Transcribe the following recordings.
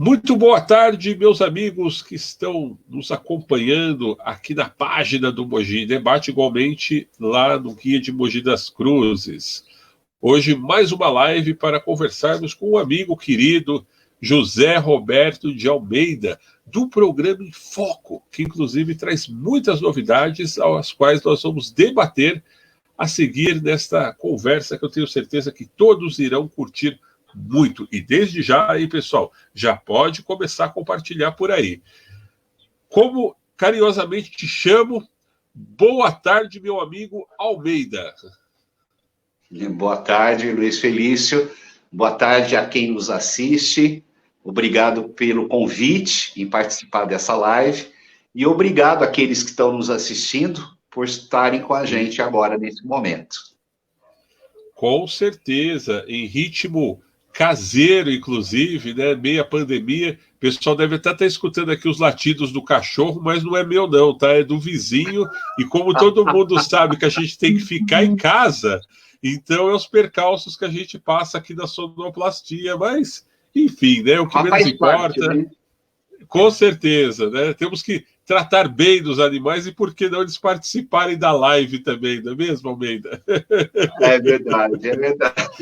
Muito boa tarde, meus amigos que estão nos acompanhando aqui na página do Mogi Debate, igualmente lá no Guia de Mogi das Cruzes. Hoje, mais uma live para conversarmos com um amigo querido, José Roberto de Almeida, do programa Em Foco, que inclusive traz muitas novidades, às quais nós vamos debater a seguir nesta conversa, que eu tenho certeza que todos irão curtir muito. E desde já, aí, pessoal, já pode começar a compartilhar por aí. Como carinhosamente te chamo, boa tarde, meu amigo Almeida. Boa tarde, Luiz Felício. Boa tarde a quem nos assiste. Obrigado pelo convite em participar dessa live. E obrigado àqueles que estão nos assistindo por estarem com a gente agora, nesse momento. Com certeza, em ritmo caseiro, inclusive, né? Meia pandemia. O pessoal deve até estar escutando aqui os latidos do cachorro, mas não é meu não, tá? É do vizinho. E como todo mundo sabe que a gente tem que ficar em casa, então é os percalços que a gente passa aqui na sonoplastia, mas, enfim, né? O que menos importa... Parte, né? Com certeza, né? Temos que tratar bem dos animais e por que não eles participarem da live também, não é mesmo, Almeida? É verdade, é verdade.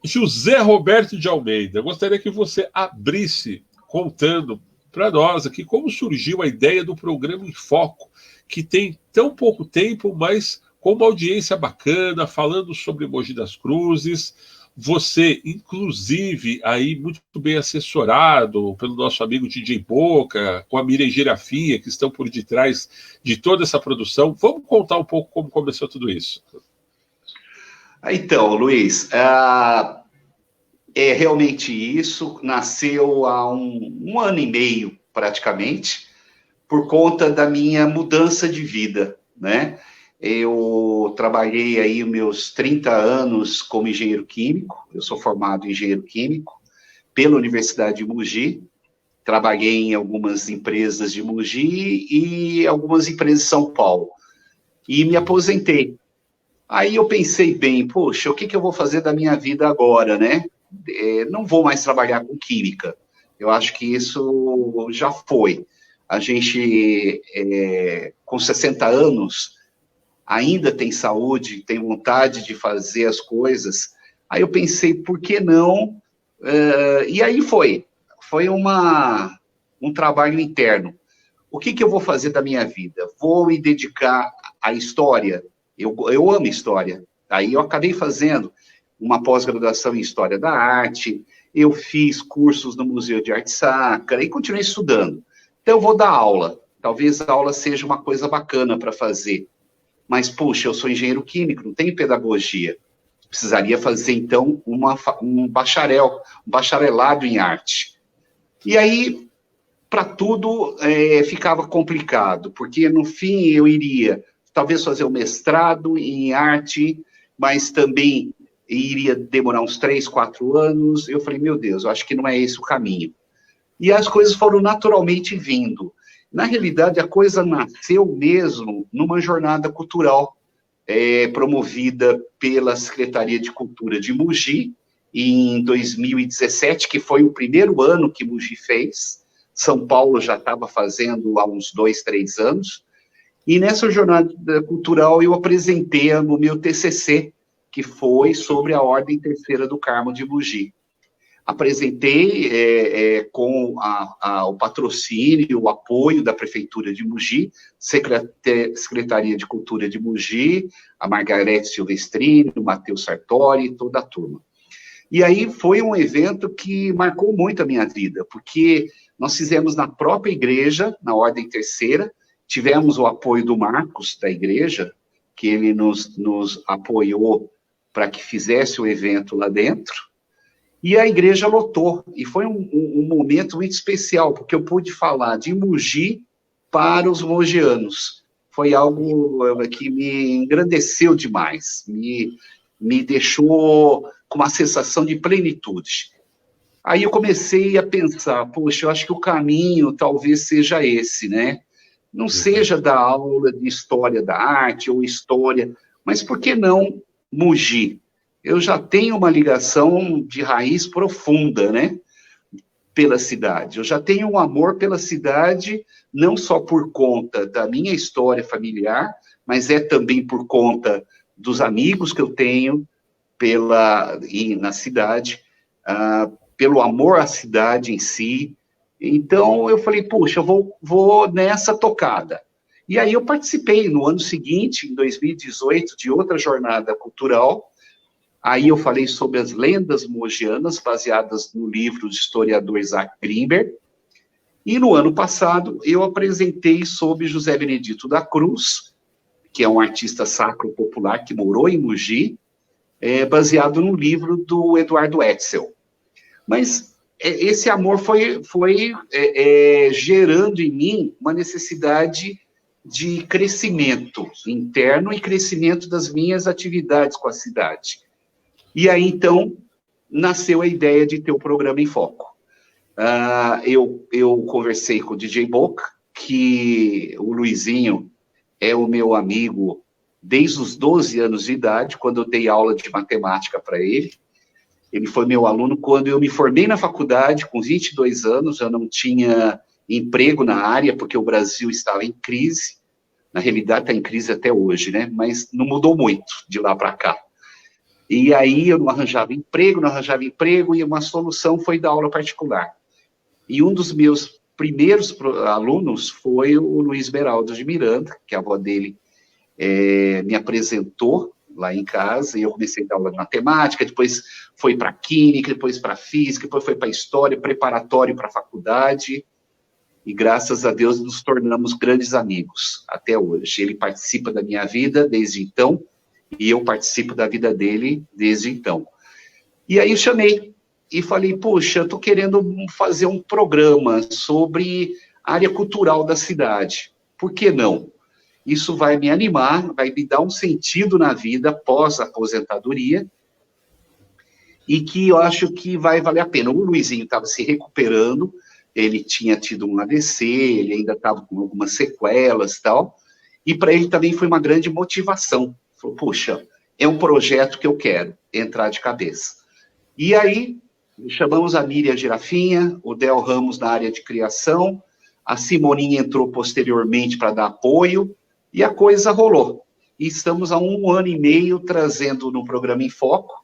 José Roberto de Almeida, gostaria que você abrisse contando para nós aqui como surgiu a ideia do programa Em Foco, que tem tão pouco tempo, mas com uma audiência bacana, falando sobre Mogi das Cruzes. Você, inclusive, aí muito bem assessorado pelo nosso amigo DJ Boca, com a Miriam Girafinha, que estão por detrás de toda essa produção. Vamos contar um pouco como começou tudo isso. Então, Luiz, é realmente isso. Nasceu há um ano e meio, praticamente, por conta da minha mudança de vida, né? Eu trabalhei aí meus 30 anos como engenheiro químico, eu sou formado em engenheiro químico pela Universidade de Mogi, trabalhei em algumas empresas de Mogi e algumas empresas de São Paulo, e me aposentei. Aí eu pensei bem, poxa, o que eu vou fazer da minha vida agora, né? Não vou mais trabalhar com química, eu acho que isso já foi. A gente, com 60 anos... ainda tem saúde, tem vontade de fazer as coisas. Aí eu pensei, por que não? E aí foi um trabalho interno. O que eu vou fazer da minha vida? Vou me dedicar à história. Eu amo história. Aí eu acabei fazendo uma pós-graduação em História da Arte, eu fiz cursos no Museu de Arte Sacra e continuei estudando. Então eu vou dar aula. Talvez a aula seja uma coisa bacana para fazer. Mas, puxa, eu sou engenheiro químico, não tenho pedagogia. Precisaria fazer, então, um bacharelado em arte. E aí, para tudo, ficava complicado, porque, no fim, eu iria, talvez, fazer um mestrado em arte, mas também iria demorar uns 3, 4 anos. Eu falei, meu Deus, eu acho que não é esse o caminho. E as coisas foram naturalmente vindo. Na realidade, a coisa nasceu mesmo numa jornada cultural promovida pela Secretaria de Cultura de Mogi, em 2017, que foi o primeiro ano que Mogi fez. São Paulo já estava fazendo há uns 2, 3 anos. E nessa jornada cultural eu apresentei o meu TCC, que foi sobre a Ordem Terceira do Carmo de Mogi. Apresentei com o patrocínio, o apoio da Prefeitura de Mogi, Secretaria de Cultura de Mogi, a Margarete Silvestrini, o Matheus Sartori, toda a turma. E aí foi um evento que marcou muito a minha vida, porque nós fizemos na própria igreja, na Ordem Terceira, tivemos o apoio do Marcos, da igreja, que ele nos apoiou para que fizesse o evento lá dentro. E a igreja lotou, e foi um momento muito especial, porque eu pude falar de Mogi para os mogianos. Foi algo que me engrandeceu demais, me deixou com uma sensação de plenitude. Aí eu comecei a pensar, poxa, eu acho que o caminho talvez seja esse, né? Não seja da aula de história da arte ou história, mas por que não Mogi? eu já tenho uma ligação de raiz profunda, né? Pela cidade. Eu já tenho um amor pela cidade, não só por conta da minha história familiar, mas é também por conta dos amigos que eu tenho na cidade, pelo amor à cidade em si. Então, eu falei, puxa, eu vou nessa tocada. E aí eu participei, no ano seguinte, em 2018, de outra jornada cultural. Aí eu falei sobre as lendas mogianas, baseadas no livro do historiador Isaac Grimberg. E no ano passado, eu apresentei sobre José Benedito da Cruz, que é um artista sacro popular que morou em Mogi, baseado no livro do Eduardo Etzel. Mas esse amor foi gerando em mim uma necessidade de crescimento interno e crescimento das minhas atividades com a cidade. E aí, então, nasceu a ideia de ter o programa em foco. Eu conversei com o DJ Boca, que o Luizinho é o meu amigo desde os 12 anos de idade, quando eu dei aula de matemática para ele. Ele foi meu aluno quando eu me formei na faculdade, com 22 anos, eu não tinha emprego na área, porque o Brasil estava em crise. Na realidade, está em crise até hoje, né? Mas não mudou muito de lá para cá. E aí eu não arranjava emprego, e uma solução foi dar aula particular. E um dos meus primeiros alunos foi o Luiz Beraldo de Miranda, que a avó dele me apresentou lá em casa, e eu comecei a dar aula de matemática, depois foi para química, depois para física, depois foi para história, preparatório para a faculdade, e graças a Deus nos tornamos grandes amigos até hoje. Ele participa da minha vida desde então, e eu participo da vida dele desde então. E aí eu chamei e falei, poxa, eu estou querendo fazer um programa sobre a área cultural da cidade. Por que não? Isso vai me animar, vai me dar um sentido na vida pós-aposentadoria, e que eu acho que vai valer a pena. O Luizinho estava se recuperando, ele tinha tido um AVC, ele ainda estava com algumas sequelas e tal, e para ele também foi uma grande motivação. Falou, puxa, é um projeto que eu quero entrar de cabeça. E aí, chamamos a Miriam Girafinha, o Del Ramos na área de criação, a Simoninha entrou posteriormente para dar apoio, e a coisa rolou. E estamos há 1 ano e meio trazendo no programa em foco,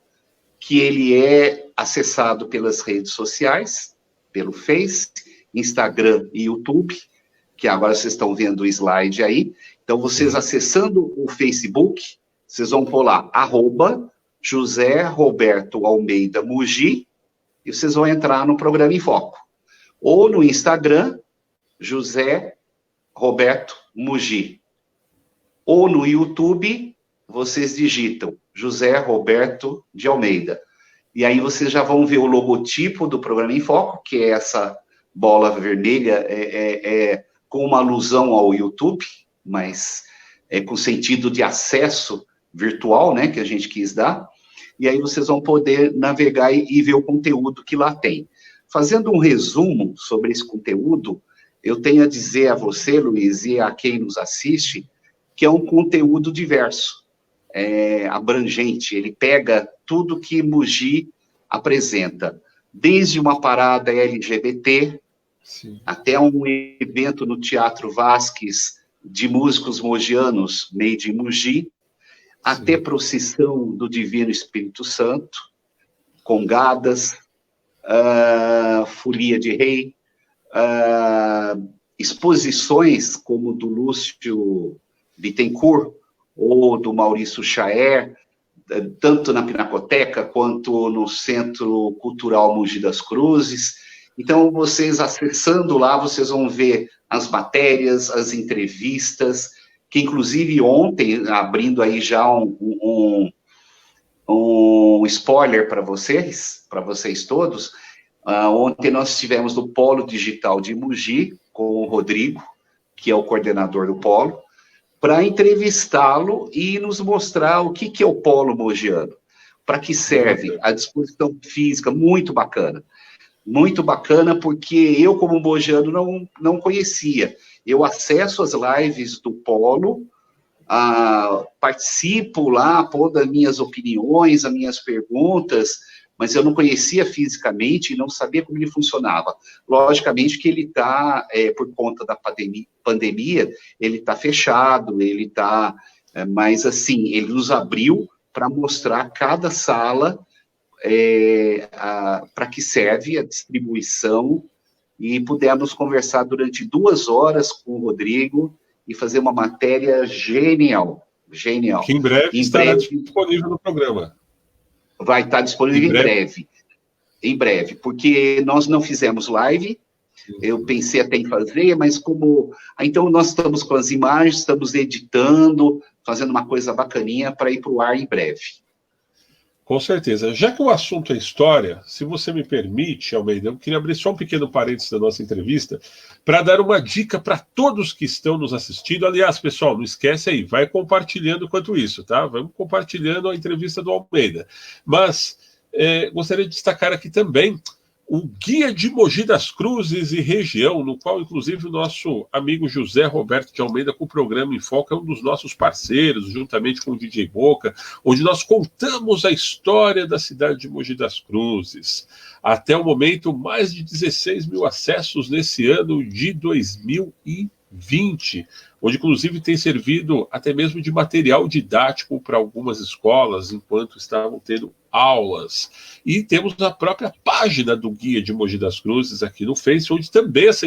que ele é acessado pelas redes sociais, pelo Face, Instagram e YouTube, que agora vocês estão vendo o slide aí. Então, vocês acessando o Facebook, vocês vão pôr lá, @José Roberto Almeida Mogi, e vocês vão entrar no programa em foco. Ou no Instagram, José Roberto Mogi. Ou no YouTube, vocês digitam José Roberto de Almeida. E aí vocês já vão ver o logotipo do programa em foco, que é essa bola vermelha, com uma alusão ao YouTube, mas com sentido de acesso virtual, né, que a gente quis dar. E aí vocês vão poder navegar e ver o conteúdo que lá tem. Fazendo um resumo sobre esse conteúdo, eu tenho a dizer a você, Luiz, e a quem nos assiste, que é um conteúdo diverso, abrangente. Ele pega tudo que Mogi apresenta, desde uma parada LGBT, sim, até um evento no Teatro Vasques de músicos mogianos, made in Mogi, sim, até procissão do Divino Espírito Santo, congadas, folia de rei, exposições como do Lúcio Bittencourt ou do Maurício Chaer, tanto na Pinacoteca quanto no Centro Cultural Mogi das Cruzes. Então, vocês acessando lá, vocês vão ver as matérias, as entrevistas, que inclusive ontem, abrindo aí já um spoiler para vocês todos, ontem nós estivemos no Polo Digital de Mogi, com o Rodrigo, que é o coordenador do Polo, para entrevistá-lo e nos mostrar o que é o Polo Mogiano, para que serve a disposição física, muito bacana, porque eu, como mogiano, não conhecia. Eu acesso as lives do Polo participo lá, pondo as minhas opiniões, as minhas perguntas, mas eu não conhecia fisicamente e não sabia como ele funcionava. Logicamente que ele está, por conta da pandemia, ele está fechado, ele está... mas, assim, ele nos abriu para mostrar cada sala para que serve a distribuição, e pudemos conversar durante 2 horas com o Rodrigo e fazer uma matéria genial, genial. Que em breve estará disponível no programa. Vai estar disponível em breve, porque nós não fizemos live, eu pensei até em fazer, mas como... Então, nós estamos com as imagens, estamos editando, fazendo uma coisa bacaninha para ir para o ar em breve. Com certeza. Já que o assunto é história, se você me permite, Almeida, eu queria abrir só um pequeno parênteses da nossa entrevista para dar uma dica para todos que estão nos assistindo. Aliás, pessoal, não esquece aí, vai compartilhando enquanto isso, tá? Vamos compartilhando a entrevista do Almeida. Mas gostaria de destacar aqui também o Guia de Mogi das Cruzes e Região, no qual, inclusive, o nosso amigo José Roberto de Almeida, com o programa Em Foco, é um dos nossos parceiros, juntamente com o DJ Boca, onde nós contamos a história da cidade de Mogi das Cruzes. Até o momento, mais de 16 mil acessos nesse ano de 2020, onde, inclusive, tem servido até mesmo de material didático para algumas escolas, enquanto estavam tendo aulas. E temos a própria página do Guia de Mogi das Cruzes aqui no Face, onde também essa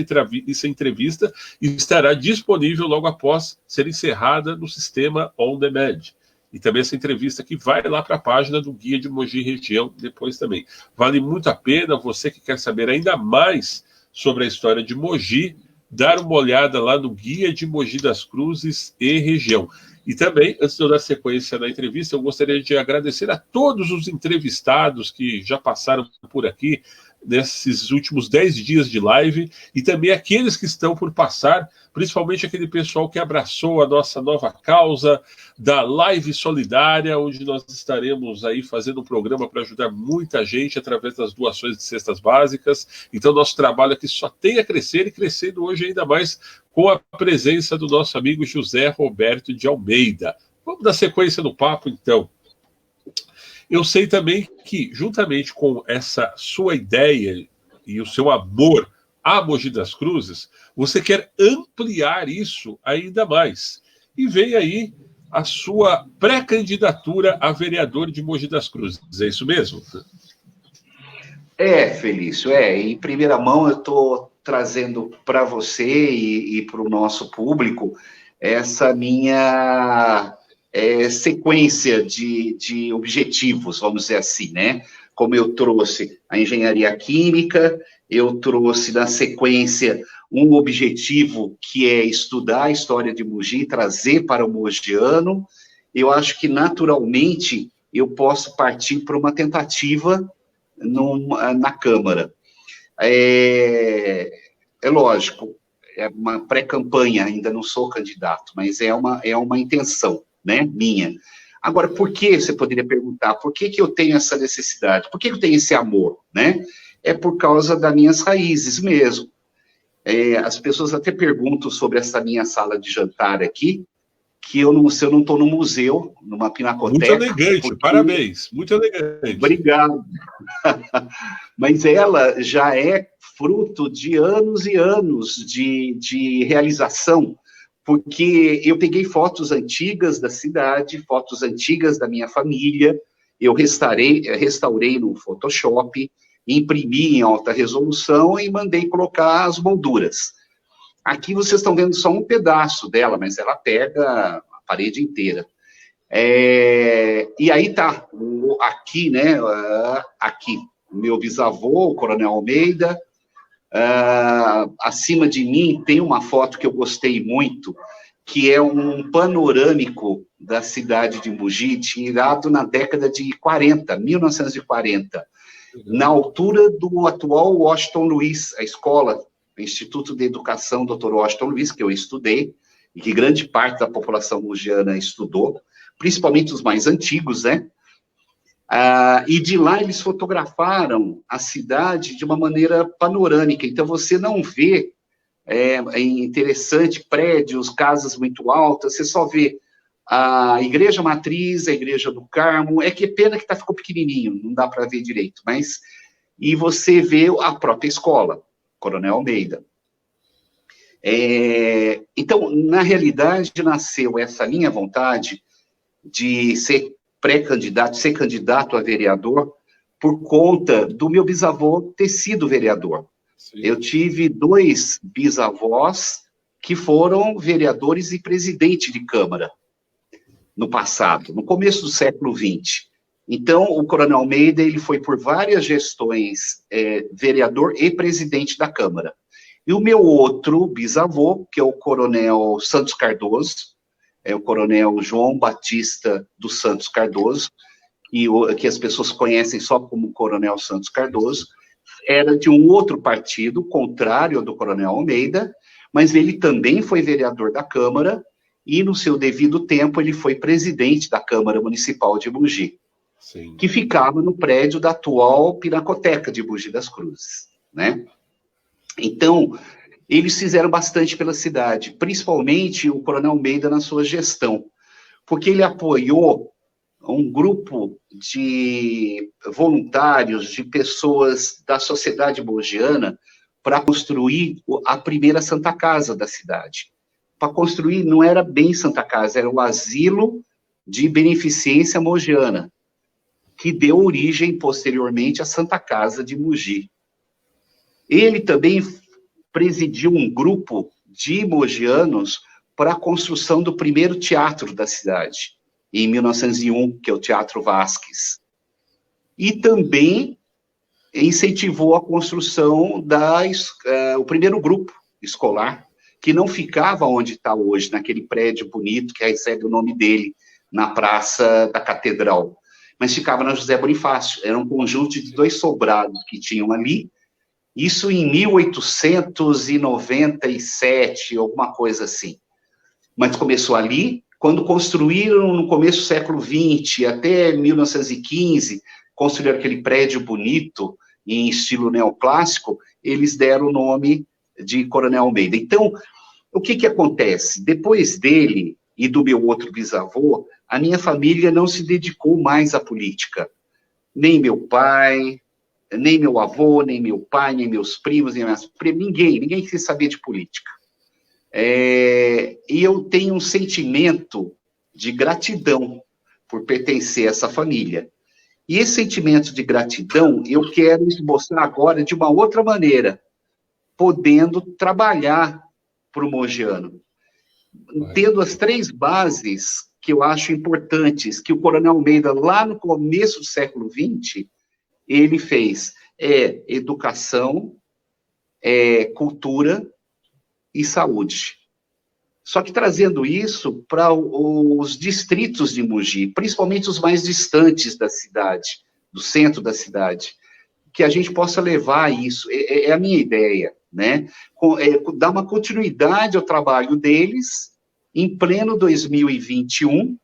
entrevista estará disponível logo após ser encerrada no sistema On Demand. E também essa entrevista que vai lá para a página do Guia de Mogi Região depois também. Vale muito a pena, você que quer saber ainda mais sobre a história de Mogi, dar uma olhada lá no Guia de Mogi das Cruzes e Região. E também, antes de eu dar sequência na entrevista, eu gostaria de agradecer a todos os entrevistados que já passaram por aqui nesses últimos 10 dias de live, e também aqueles que estão por passar, principalmente aquele pessoal que abraçou a nossa nova causa da Live Solidária, onde nós estaremos aí fazendo um programa para ajudar muita gente através das doações de cestas básicas. Então, nosso trabalho aqui só tem a crescer, e crescendo hoje ainda mais com a presença do nosso amigo José Roberto de Almeida. Vamos dar sequência no papo, então. Eu sei também que, juntamente com essa sua ideia e o seu amor a Mogi das Cruzes, você quer ampliar isso ainda mais. E vem aí a sua pré-candidatura a vereador de Mogi das Cruzes. É isso mesmo? Felício, em primeira mão eu estou trazendo para você e para o nosso público essa minha sequência de objetivos, vamos dizer assim, né? Como eu trouxe a engenharia química, eu trouxe na sequência um objetivo que é estudar a história de Mogi, trazer para o mogiano. Eu acho que naturalmente eu posso partir para uma tentativa na Câmara. É lógico, é uma pré-campanha, ainda não sou candidato, mas é uma intenção, né, minha. Agora, por que, você poderia perguntar, por que eu tenho essa necessidade? Por que eu tenho esse amor, né? É por causa das minhas raízes mesmo. As pessoas até perguntam sobre essa minha sala de jantar aqui, que se eu não estou no museu, numa pinacoteca... Muito elegante, parabéns, muito elegante. Obrigado. Mas ela já é fruto de anos e anos de realização, porque eu peguei fotos antigas da cidade, fotos antigas da minha família, eu restaurei no Photoshop, imprimi em alta resolução e mandei colocar as molduras. Aqui vocês estão vendo só um pedaço dela, mas ela pega a parede inteira. E aí tá, aqui, né, aqui, meu bisavô, o Coronel Almeida. Acima de mim tem uma foto que eu gostei muito, que é um panorâmico da cidade de Mogi, tirado na década de 40, 1940, na altura do atual Washington Luiz, a escola, o Instituto de Educação Dr. Washington Luiz, que eu estudei, e que grande parte da população mogiana estudou, principalmente os mais antigos, né? E de lá eles fotografaram a cidade de uma maneira panorâmica, então você não vê, interessante, prédios, casas muito altas, você só vê a Igreja Matriz, a Igreja do Carmo, é que pena que ficou pequenininho, não dá para ver direito, mas... E você vê a própria escola, Coronel Almeida. Então, na realidade, nasceu essa minha vontade de ser pré-candidato, ser candidato a vereador, por conta do meu bisavô ter sido vereador. Sim. Eu tive 2 bisavós que foram vereadores e presidente de Câmara no passado, no começo do século XX. Então, o Coronel Almeida, ele foi por várias gestões vereador e presidente da Câmara. E o meu outro bisavô, que é o Coronel Santos Cardoso, é o Coronel João Batista dos Santos Cardoso, que as pessoas conhecem só como Coronel Santos Cardoso, era de um outro partido, contrário ao do Coronel Almeida, mas ele também foi vereador da Câmara, e no seu devido tempo ele foi presidente da Câmara Municipal de Mogi. Sim. Que ficava no prédio da atual Pinacoteca de Mogi das Cruzes, né? Então, eles fizeram bastante pela cidade, principalmente o Coronel Almeida na sua gestão, porque ele apoiou um grupo de voluntários, de pessoas da sociedade mogiana, para construir a primeira Santa Casa da cidade. Para construir, não era bem Santa Casa, era o Asilo de Beneficência Mogiana, que deu origem, posteriormente, à Santa Casa de Mogi. Ele também presidiu um grupo de mogianos para a construção do primeiro teatro da cidade, em 1901, que é o Teatro Vasques. E também incentivou a construção o primeiro grupo escolar, que não ficava onde está hoje, naquele prédio bonito que recebe o nome dele, na Praça da Catedral, mas ficava na José Bonifácio. Era um conjunto de 2 sobrados que tinham ali, isso em 1897, alguma coisa assim. Mas começou ali, quando construíram no começo do século XX, até 1915, construíram aquele prédio bonito, em estilo neoclássico, eles deram o nome de Coronel Almeida. Então, o que acontece? Depois dele e do meu outro bisavô, a minha família não se dedicou mais à política. Nem meu pai, nem meu avô, nem meu pai, nem meus primos, nem minhas primas, ninguém quis saber de política. E eu tenho um sentimento de gratidão por pertencer a essa família. E esse sentimento de gratidão eu quero mostrar agora de uma outra maneira, podendo trabalhar para o mogiano, tendo as 3 bases que eu acho importantes, que o Coronel Almeida, lá no começo do século XX, ele fez, educação, cultura e saúde. Só que trazendo isso para os distritos de Mogi, principalmente os mais distantes da cidade, do centro da cidade, que a gente possa levar isso, é a minha ideia, né? Dar uma continuidade ao trabalho deles, em pleno 2021,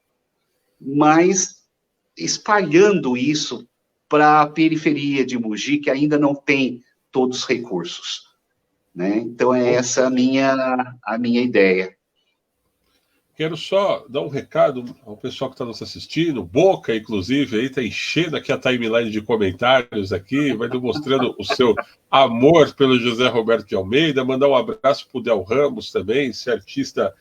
mas espalhando isso para a periferia de Mogi, que ainda não tem todos os recursos, né? Então, essa a minha ideia. Quero só dar um recado ao pessoal que está nos assistindo. Boca, inclusive, aí está enchendo aqui a timeline de comentários aqui, vai demonstrando o seu amor pelo José Roberto de Almeida. Mandar um abraço para o Del Ramos também, esse artista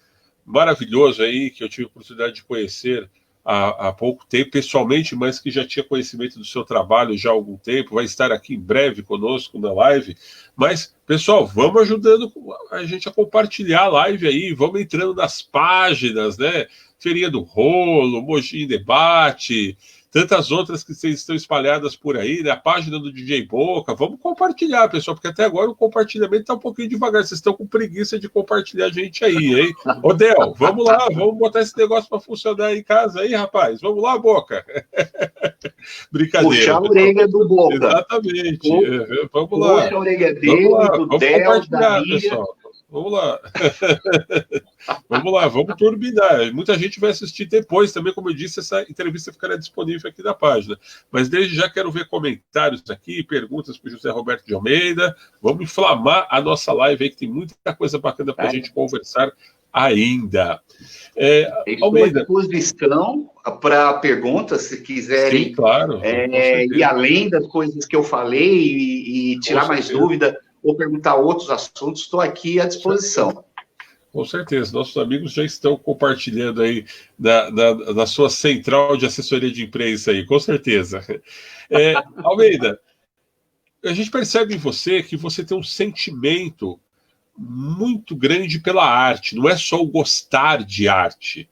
maravilhoso aí, que eu tive a oportunidade de conhecer há pouco tempo, pessoalmente, mas que já tinha conhecimento do seu trabalho já há algum tempo, vai estar aqui em breve conosco na live. Mas, pessoal, vamos ajudando a gente a compartilhar a live aí, vamos entrando nas páginas, né? Feirinha do Rolo, Mogi em Debate, tantas outras que estão espalhadas por aí, né? A página do DJ Boca, vamos compartilhar, pessoal, porque até agora o compartilhamento está um pouquinho devagar, vocês estão com preguiça de compartilhar a gente aí, hein? Ô, Del, vamos lá, vamos botar esse negócio para funcionar em casa aí, rapaz, vamos lá, Boca. Brincadeira. Puxa a orelha do Boca. Exatamente, vamos lá. Puxa a orelha dele, vamos compartilhar, pessoal. Vamos lá. Vamos lá, vamos turbinar. Muita gente vai assistir depois também, como eu disse, essa entrevista ficará disponível aqui na página. Mas desde já quero ver comentários aqui, perguntas para o José Roberto de Almeida. Vamos inflamar a nossa live aí, que tem muita coisa bacana para a gente conversar ainda. Estou à Almeida. disposição para perguntas, se quiserem. Sim, claro. Ir além das coisas que eu falei e tirar mais dúvida ou perguntar outros assuntos, estou aqui à disposição. Com certeza, nossos amigos já estão compartilhando aí da sua central de assessoria de imprensa aí, com certeza. Almeida, a gente percebe em você que você tem um sentimento muito grande pela arte, não é só o gostar de arte,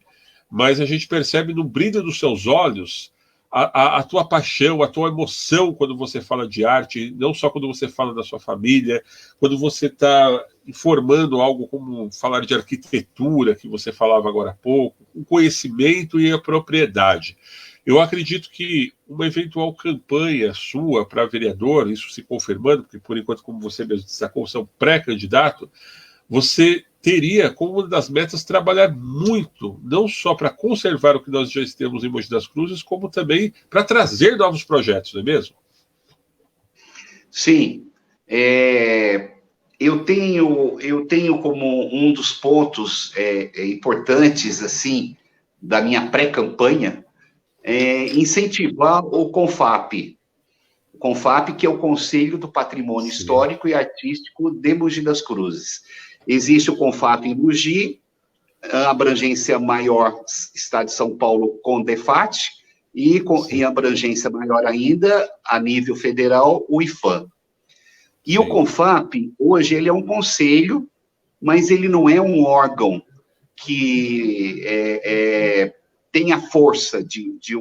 mas a gente percebe no brilho dos seus olhos a tua paixão, a tua emoção quando você fala de arte, não só quando você fala da sua família, quando você está informando algo como falar de arquitetura, que você falava agora há pouco, o conhecimento e a propriedade. Eu acredito que uma eventual campanha sua para vereador, isso se confirmando, porque por enquanto, como você mesmo destacou, você é um pré-candidato, você teria como uma das metas trabalhar muito, não só para conservar o que nós já temos em Mogi das Cruzes, como também para trazer novos projetos, não é mesmo? Sim. Eu tenho como um dos pontos importantes assim da minha pré-campanha incentivar o CONFAP. O CONFAP, que é o Conselho do Patrimônio Histórico e Artístico de Mogi das Cruzes. Existe o CONFAP em Mogi, a abrangência maior está de São Paulo com o DEFAT, e em abrangência maior ainda, a nível federal, o IFAM. E o CONFAP, hoje, ele é um conselho, mas ele não é um órgão que tem a força de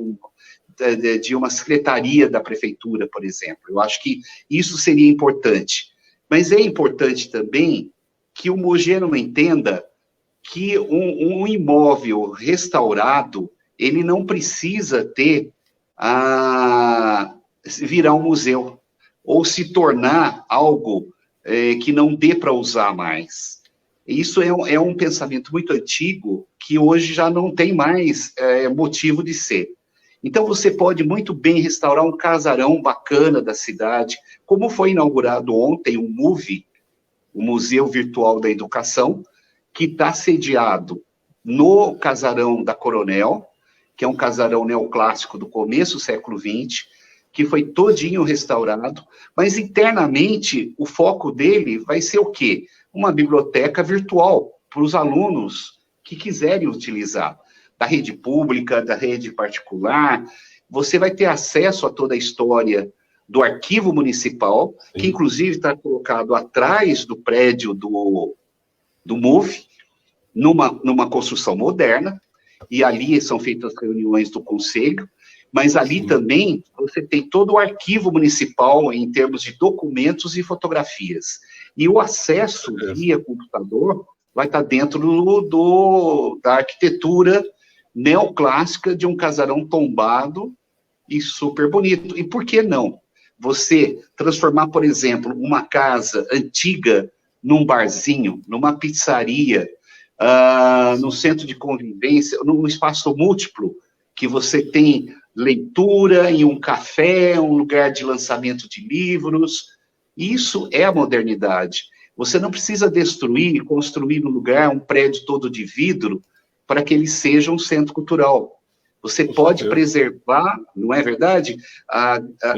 uma secretaria da prefeitura, por exemplo. Eu acho que isso seria importante. Mas é importante também que o mogiano entenda que um imóvel restaurado, ele não precisa virar um museu, ou se tornar algo que não dê para usar mais. Isso é um pensamento muito antigo, que hoje já não tem mais motivo de ser. Então, você pode muito bem restaurar um casarão bacana da cidade, como foi inaugurado ontem o MUVI, o Museu Virtual da Educação, que está sediado no Casarão da Coronel, que é um casarão neoclássico do começo do século XX, que foi todinho restaurado, mas internamente o foco dele vai ser o quê? Uma biblioteca virtual para os alunos que quiserem utilizar, da rede pública, da rede particular. Você vai ter acesso a toda a história do arquivo municipal, que inclusive está colocado atrás do prédio do MUV, numa construção moderna, e ali são feitas as reuniões do conselho, mas ali também você tem todo o arquivo municipal em termos de documentos e fotografias. E o acesso via computador vai estar dentro da arquitetura neoclássica de um casarão tombado e super bonito. E por que não? Você transformar, por exemplo, uma casa antiga num barzinho, numa pizzaria, num centro de convivência, num espaço múltiplo, que você tem leitura e um café, um lugar de lançamento de livros. Isso é a modernidade. Você não precisa destruir e construir no lugar um prédio todo de vidro para que ele seja um centro cultural. Você pode preservar, não é verdade,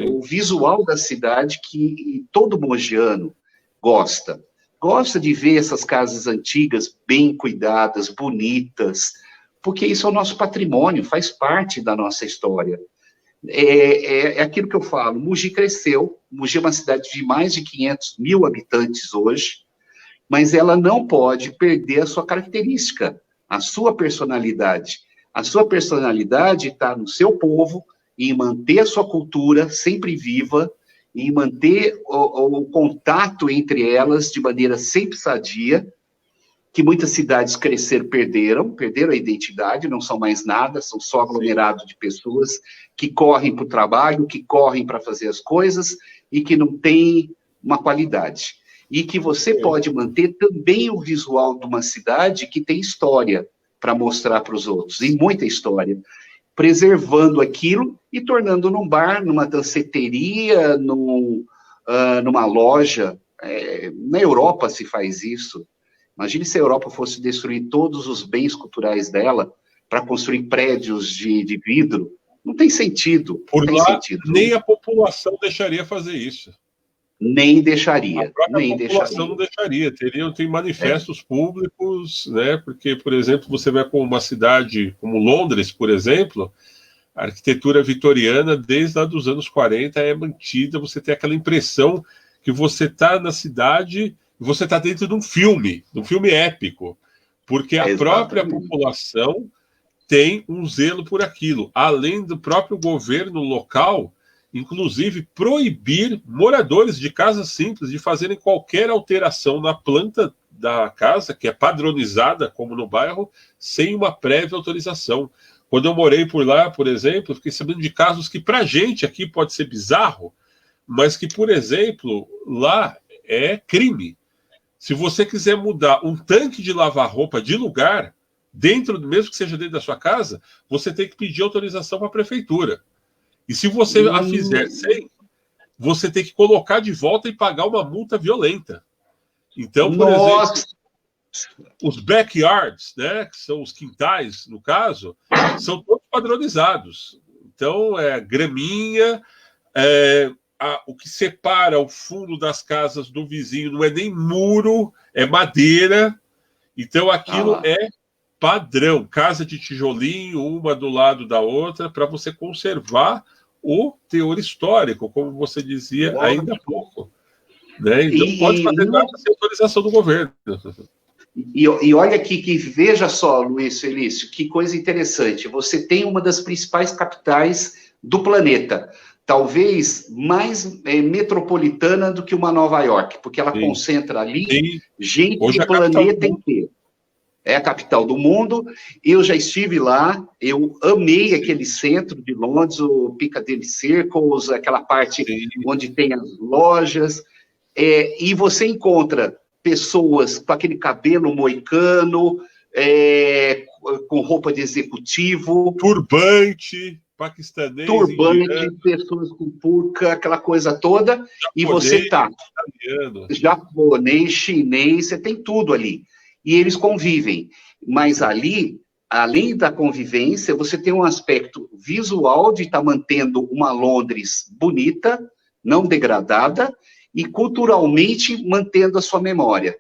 o visual da cidade que todo mogiano gosta. Gosta de ver essas casas antigas bem cuidadas, bonitas, porque isso é o nosso patrimônio, faz parte da nossa história. É aquilo que eu falo, Mogi cresceu, Mogi é uma cidade de mais de 500 mil habitantes hoje, mas ela não pode perder a sua característica, a sua personalidade. A sua personalidade está no seu povo, em manter a sua cultura sempre viva, em manter o contato entre elas de maneira sempre sadia, que muitas cidades perderam a identidade, não são mais nada, são só aglomerado de pessoas que correm para o trabalho, que correm para fazer as coisas e que não têm uma qualidade. E que você pode manter também o visual de uma cidade que tem história para mostrar para os outros, e muita história, preservando aquilo e tornando num bar, numa danceteria, numa loja. Na Europa se faz isso. Imagine se a Europa fosse destruir todos os bens culturais dela para construir prédios de vidro. Não tem sentido. Por não lá, tem sentido. Nem a população deixaria fazer isso. Nem deixaria. A própria nem população não deixaria. Tem manifestos públicos, né? Porque, por exemplo, você vai com uma cidade como Londres, por exemplo, a arquitetura vitoriana, desde lá dos anos 40, é mantida. Você tem aquela impressão que você está na cidade, você está dentro de um filme épico, porque a própria população tem um zelo por aquilo, além do próprio governo local, inclusive proibir moradores de casas simples de fazerem qualquer alteração na planta da casa, que é padronizada, como no bairro, sem uma prévia autorização. Quando eu morei por lá, por exemplo, fiquei sabendo de casos que, para a gente aqui, pode ser bizarro, mas que, por exemplo, lá é crime. Se você quiser mudar um tanque de lavar roupa de lugar, mesmo que seja dentro da sua casa, você tem que pedir autorização para a prefeitura. E se você a fizer sem, você tem que colocar de volta e pagar uma multa violenta. Então, por exemplo, os backyards, né, que são os quintais, no caso, são todos padronizados. Então, graminha, o que separa o fundo das casas do vizinho não é nem muro, é madeira. Então, aquilo é padrão, casa de tijolinho, uma do lado da outra, para você conservar o teor histórico, como você dizia ainda há pouco. Né? Então, pode fazer nada sem autorização do governo. E olha aqui, que veja só, Luiz Felício, que coisa interessante. Você tem uma das principais capitais do planeta, talvez mais metropolitana do que uma Nova York, porque ela concentra ali gente do planeta inteiro. É a capital do mundo. Eu já estive lá, eu amei aquele centro de Londres, o Piccadilly Circus, aquela parte onde tem as lojas, e você encontra pessoas com aquele cabelo moicano, com roupa de executivo. Turbante, paquistanês. Turbante, indiano, pessoas com burca, aquela coisa toda. Japonês, e você tá japonês, chinês, você tem tudo ali. E eles convivem. Mas ali, além da convivência, você tem um aspecto visual de estar mantendo uma Londres bonita, não degradada, e culturalmente mantendo a sua memória,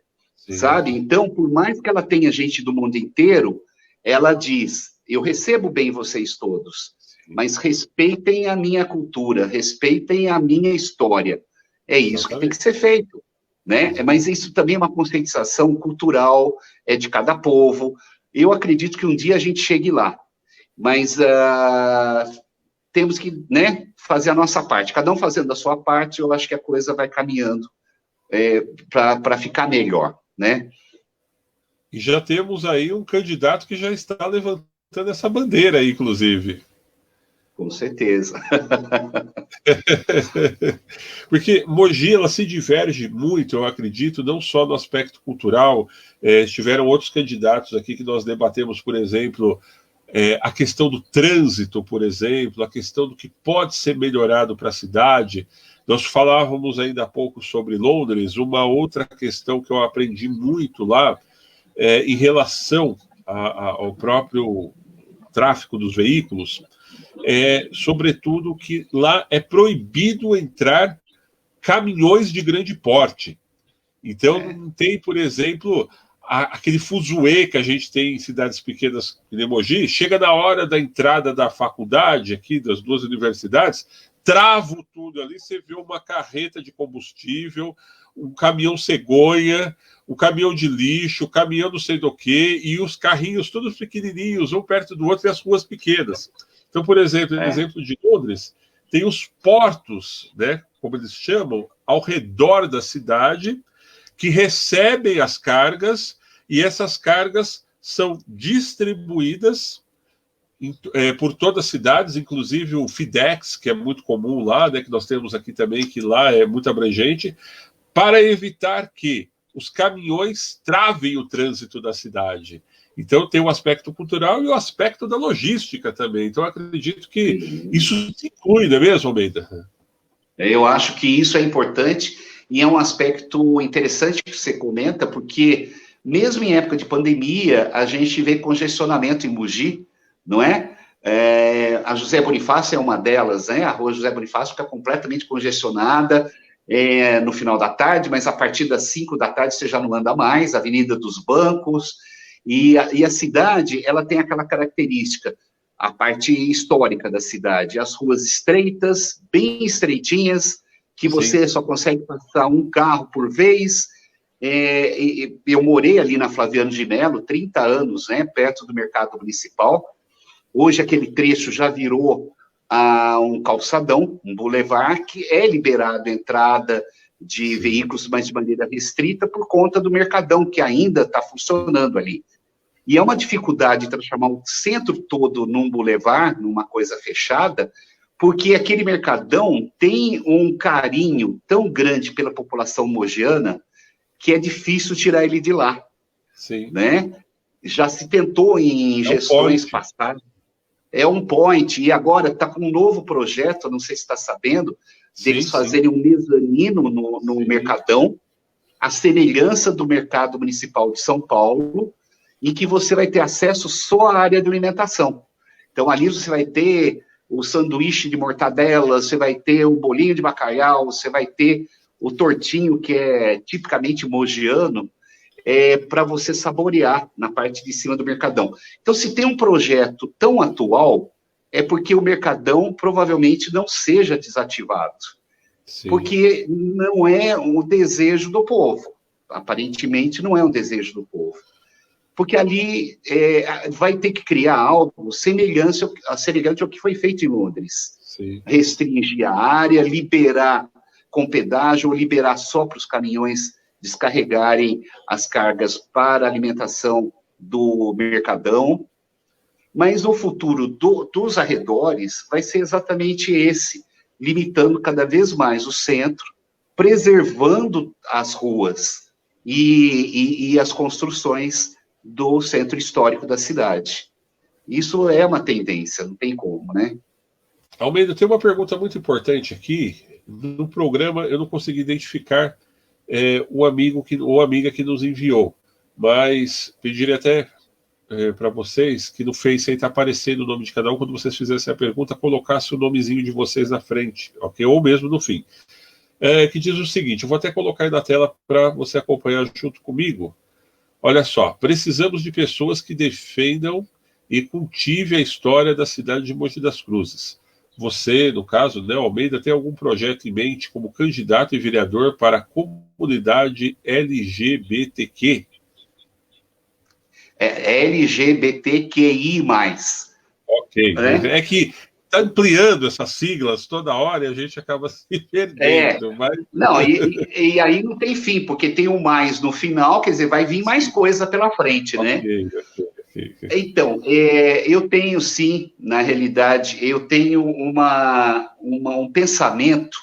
sabe? Então, por mais que ela tenha gente do mundo inteiro, ela diz, eu recebo bem vocês todos, mas respeitem a minha cultura, respeitem a minha história. É isso que tem que ser feito, né? Mas isso também é uma conscientização cultural, de cada povo. Eu acredito que um dia a gente chegue lá, mas temos que, né, fazer a nossa parte. Cada um fazendo a sua parte, eu acho que a coisa vai caminhando para ficar melhor, né? E já temos aí um candidato que já está levantando essa bandeira aí, inclusive. Com certeza. Porque Mogi, ela se diverge muito, eu acredito, não só no aspecto cultural. Tiveram outros candidatos aqui que nós debatemos, por exemplo, a questão do trânsito, por exemplo, a questão do que pode ser melhorado para a cidade. Nós falávamos ainda há pouco sobre Londres. Uma outra questão que eu aprendi muito lá, em relação ao próprio tráfego dos veículos, sobretudo que lá é proibido entrar caminhões de grande porte. Então, não tem, por exemplo, aquele fuzuê que a gente tem em cidades pequenas de Mogi. Chega na hora da entrada da faculdade, aqui das duas universidades, trava tudo ali, você vê uma carreta de combustível, um caminhão cegonha, um caminhão de lixo, um caminhão não sei do que, e os carrinhos todos pequenininhos, um perto do outro, e as ruas pequenas. Então, por exemplo, no exemplo de Londres, tem os portos, né, como eles chamam, ao redor da cidade, que recebem as cargas, e essas cargas são distribuídas por todas as cidades, inclusive o FedEx, que é muito comum lá, né, que nós temos aqui também, que lá é muito abrangente, para evitar que os caminhões travem o trânsito da cidade. Então, tem o aspecto cultural e o aspecto da logística também. Então, eu acredito que isso se inclui, não é mesmo, Almeida? Eu acho que isso é importante e é um aspecto interessante que você comenta, porque mesmo em época de pandemia, a gente vê congestionamento em Mogi, não é? A José Bonifácio é uma delas, né? A rua José Bonifácio fica completamente congestionada no final da tarde, mas a partir das 5 da tarde você já não anda mais, Avenida dos Bancos, e a cidade, ela tem aquela característica, a parte histórica da cidade, as ruas estreitas, bem estreitinhas, que você só consegue passar um carro por vez. Eu morei ali na Flaviano de Melo, 30 anos, né, perto do Mercado Municipal. Hoje aquele trecho já virou um calçadão, um bulevar, que é liberado a entrada de veículos, mas de maneira restrita, por conta do Mercadão, que ainda está funcionando ali. E é uma dificuldade transformar o centro todo num bulevar, numa coisa fechada, porque aquele Mercadão tem um carinho tão grande pela população mogiana que é difícil tirar ele de lá. Sim. Né? Já se tentou em gestões passadas. É um point, e agora está com um novo projeto, não sei se está sabendo, deles fazerem um mezanino no Mercadão, a semelhança do Mercado Municipal de São Paulo, em que você vai ter acesso só à área de alimentação. Então, ali você vai ter o sanduíche de mortadela, você vai ter o bolinho de bacalhau, você vai ter o tortinho, que é tipicamente mogiano, para você saborear na parte de cima do Mercadão. Então, se tem um projeto tão atual, é porque o Mercadão provavelmente não seja desativado. Sim. Porque não é o desejo do povo. Aparentemente, não é um desejo do povo. Porque ali vai ter que criar algo semelhante ao que foi feito em Londres. Sim. Restringir a área, liberar com pedágio, ou liberar só para os caminhões descarregarem as cargas para a alimentação do Mercadão. Mas o futuro dos arredores vai ser exatamente esse, limitando cada vez mais o centro, preservando as ruas e as construções do centro histórico da cidade. Isso é uma tendência, não tem como, né? Almeida, tem uma pergunta muito importante aqui. No programa, eu não consegui identificar o amigo ou amiga que nos enviou, mas pediria até para vocês que no Face aí está aparecendo o nome de cada um, quando vocês fizessem a pergunta, colocasse o nomezinho de vocês na frente, ok? Ou mesmo no fim. Que diz o seguinte, eu vou até colocar aí na tela para você acompanhar junto comigo. Olha só, precisamos de pessoas que defendam e cultivem a história da cidade de Mogi das Cruzes. Você, no caso, né, Almeida, tem algum projeto em mente como candidato e vereador para a comunidade LGBTQ? LGBTQI+. Ok. É que está ampliando essas siglas toda hora e a gente acaba se perdendo. Mas... Não, e aí não tem fim, porque tem um mais no final, quer dizer, vai vir mais coisa pela frente, né? Okay. Então, eu tenho sim, na realidade, eu tenho um pensamento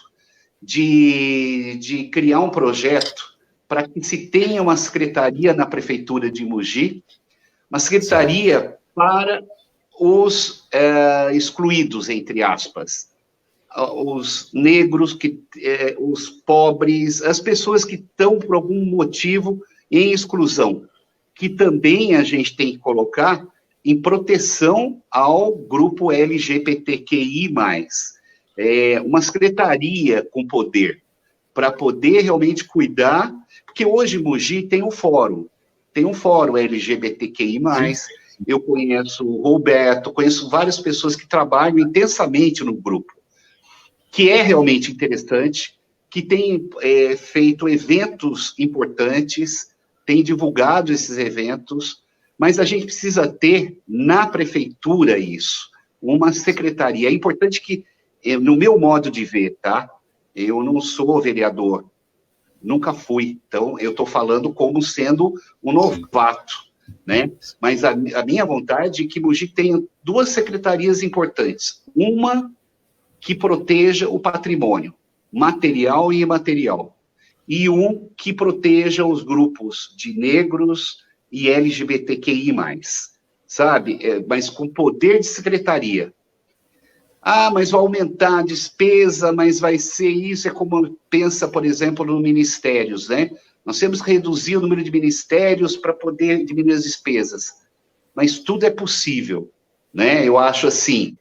de criar um projeto para que se tenha uma secretaria na prefeitura de Mogi, uma secretaria para os excluídos, entre aspas, os negros, os pobres, as pessoas que estão, por algum motivo, em exclusão, que também a gente tem que colocar em proteção ao grupo LGBTQI+. Uma secretaria com poder, para poder realmente cuidar, porque hoje Mogi tem um fórum LGBTQI+, eu conheço o Roberto, conheço várias pessoas que trabalham intensamente no grupo, que é realmente interessante, que tem feito eventos importantes, tem divulgado esses eventos, mas a gente precisa ter na prefeitura isso, uma secretaria. É importante que, no meu modo de ver, tá? Eu não sou vereador, nunca fui, então eu estou falando como sendo um novato, né? Mas a minha vontade é que Mogi tenha duas secretarias importantes. Uma que proteja o patrimônio, material e imaterial. E um que proteja os grupos de negros e LGBTQI+, sabe? Mas com poder de secretaria. Ah, mas vai aumentar a despesa, mas vai ser isso, é como pensa, por exemplo, no ministérios, né? nós temos que reduzir o número de ministérios para poder diminuir as despesas. Mas tudo é possível, né? Eu acho assim,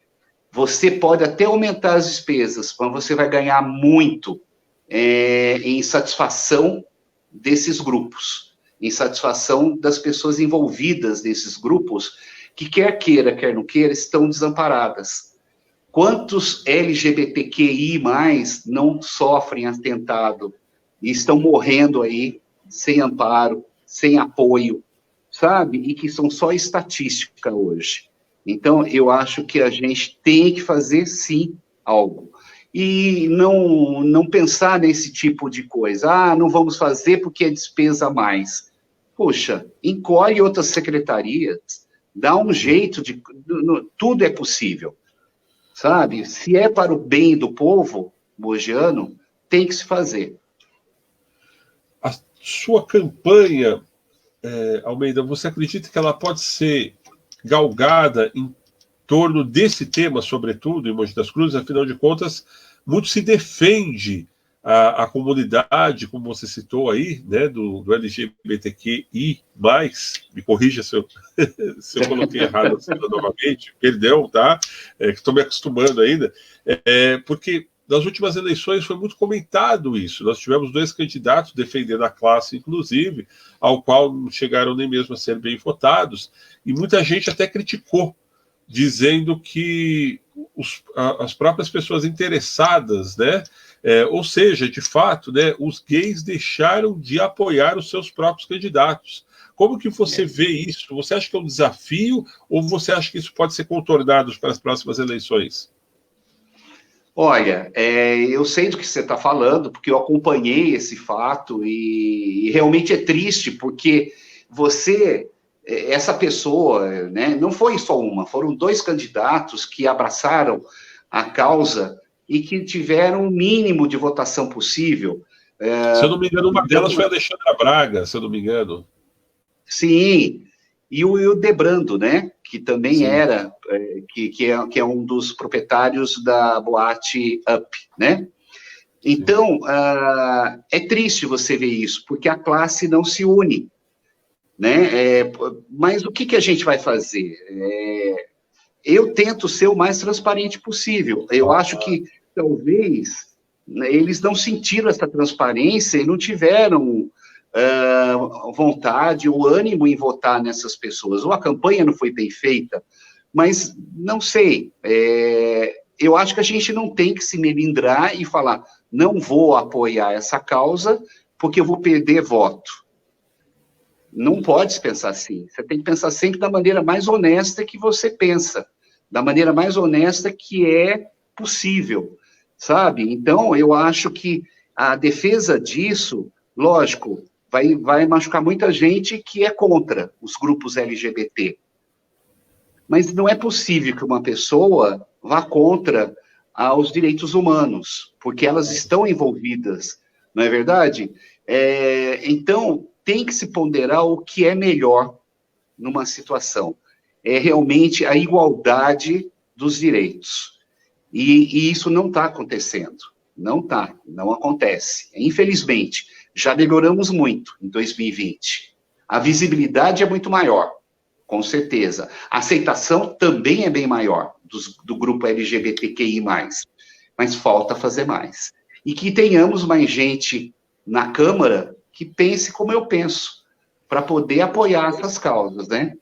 você pode até aumentar as despesas, mas você vai ganhar muito em satisfação desses grupos, em satisfação das pessoas envolvidas nesses grupos, que quer queira, quer não queira, estão desamparadas. Quantos LGBTQI+, não sofrem atentado e estão morrendo aí sem amparo, sem apoio, sabe? E que são só estatística hoje. Então, eu acho que a gente tem que fazer, sim, algo. E não pensar nesse tipo de coisa. Ah, não vamos fazer porque é despesa a mais. Poxa, encolhe outras secretarias, dá um jeito de... Tudo é possível, sabe? Se é para o bem do povo mogiano, tem que se fazer. A sua campanha, Almeida, você acredita que ela pode ser galgada em torno desse tema, sobretudo, em Mogi das Cruzes? Afinal de contas, muito se defende a comunidade, como você citou aí, né, do LGBTQI+, me corrija se eu, se eu coloquei errado novamente, perdão, tá? Que estou me acostumando ainda, porque nas últimas eleições foi muito comentado isso. Nós tivemos 2 candidatos defendendo a classe, inclusive, ao qual não chegaram nem mesmo a ser bem votados, e muita gente até criticou, dizendo que as próprias pessoas interessadas, né, ou seja, de fato, né, os gays deixaram de apoiar os seus próprios candidatos. Como que você vê isso? Você acha que é um desafio ou você acha que isso pode ser contornado para as próximas eleições? Olha, eu sei do que você está falando, porque eu acompanhei esse fato e realmente é triste, porque essa pessoa, né, não foi só uma, foram 2 candidatos que abraçaram a causa e que tiveram o mínimo de votação possível. Se eu não me engano, uma delas foi a Alexandra Braga, se eu não me engano. Sim, e o Debrando, né, que também Sim. era, que é um dos proprietários da boate Up, né? Então, é triste você ver isso, porque a classe não se une, né? Mas o que a gente vai fazer? Eu tento ser o mais transparente possível. Eu acho que, talvez, né, eles não sentiram essa transparência e não tiveram vontade ou ânimo em votar nessas pessoas. Ou a campanha não foi bem feita, mas não sei. Eu acho que a gente não tem que se melindrar e falar, não vou apoiar essa causa porque eu vou perder voto. Não pode pensar assim. Você tem que pensar sempre da maneira mais honesta que você pensa, da maneira mais honesta que é possível, sabe? Então, eu acho que a defesa disso, lógico, vai machucar muita gente que é contra os grupos LGBT. Mas não é possível que uma pessoa vá contra os direitos humanos, porque elas estão envolvidas, não é verdade? Então, tem que se ponderar o que é melhor numa situação. É realmente a igualdade dos direitos. E isso não está acontecendo. Não acontece. Infelizmente, já melhoramos muito em 2020. A visibilidade é muito maior, com certeza. A aceitação também é bem maior do grupo LGBTQI+, mas falta fazer mais. E que tenhamos mais gente na Câmara que pense como eu penso, para poder apoiar essas causas, né?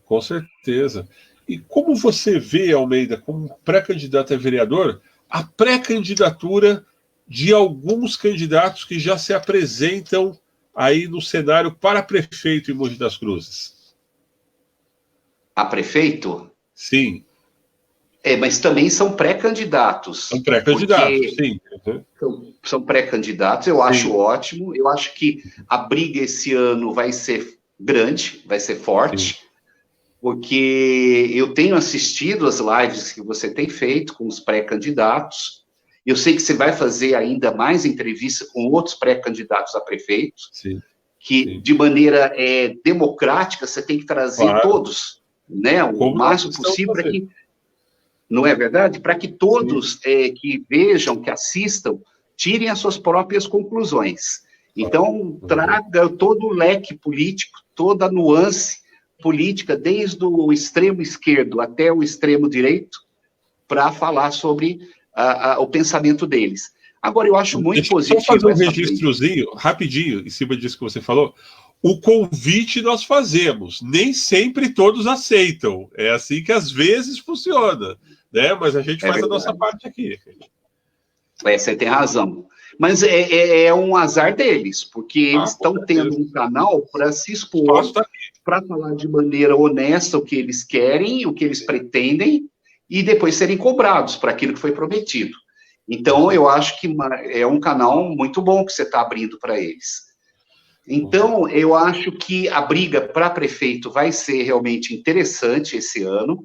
Com certeza. E como você vê, Almeida, como pré-candidato a vereador, a pré-candidatura de alguns candidatos que já se apresentam aí no cenário para prefeito em Mogi das Cruzes? A prefeito? Sim. Mas também são pré-candidatos. São pré-candidatos, sim. São pré-candidatos, eu acho ótimo. Eu acho que a briga esse ano vai ser grande, vai ser forte, sim, porque eu tenho assistido as lives que você tem feito com os pré-candidatos. Eu sei que você vai fazer ainda mais entrevista com outros pré-candidatos a prefeitos, sim, que de maneira democrática você tem que trazer todos, né, o máximo possível para que... Não é verdade? Para que todos que vejam, que assistam, tirem as suas próprias conclusões. Então, traga todo o leque político, toda a nuance política, desde o extremo esquerdo até o extremo direito, para falar sobre o pensamento deles. Agora, eu acho muito positivo... Só fazer um registrozinho, rapidinho, em cima disso que você falou. O convite nós fazemos, nem sempre todos aceitam. É assim que às vezes funciona, né? Mas a gente faz a nossa parte aqui. Você tem razão. Mas é um azar deles, porque eles estão tendo um canal para se expor, para falar de maneira honesta o que eles querem, o que eles pretendem, e depois serem cobrados por aquilo que foi prometido. Então, eu acho que é um canal muito bom que você está abrindo para eles. Então, eu acho que a briga para prefeito vai ser realmente interessante esse ano.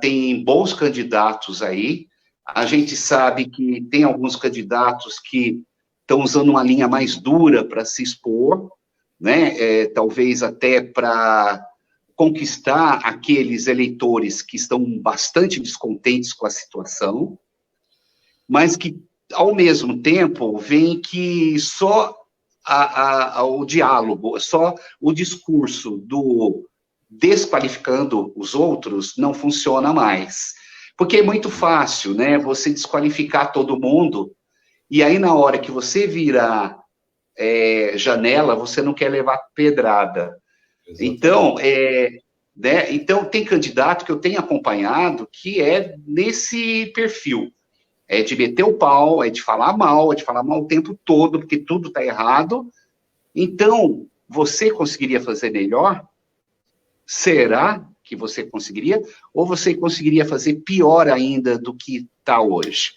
Tem bons candidatos aí. A gente sabe que tem alguns candidatos que estão usando uma linha mais dura para se expor, né? Talvez até para conquistar aqueles eleitores que estão bastante descontentes com a situação, mas que, ao mesmo tempo, veem que só o diálogo, só o discurso do desqualificando os outros não funciona mais. Porque é muito fácil, né, você desqualificar todo mundo, e aí na hora que você virar janela, você não quer levar pedrada. Então, né, então, tem candidato que eu tenho acompanhado que é nesse perfil. É de meter o pau, é de falar mal o tempo todo, porque tudo está errado. Então, você conseguiria fazer melhor? Será que você conseguiria? Ou você conseguiria fazer pior ainda do que está hoje?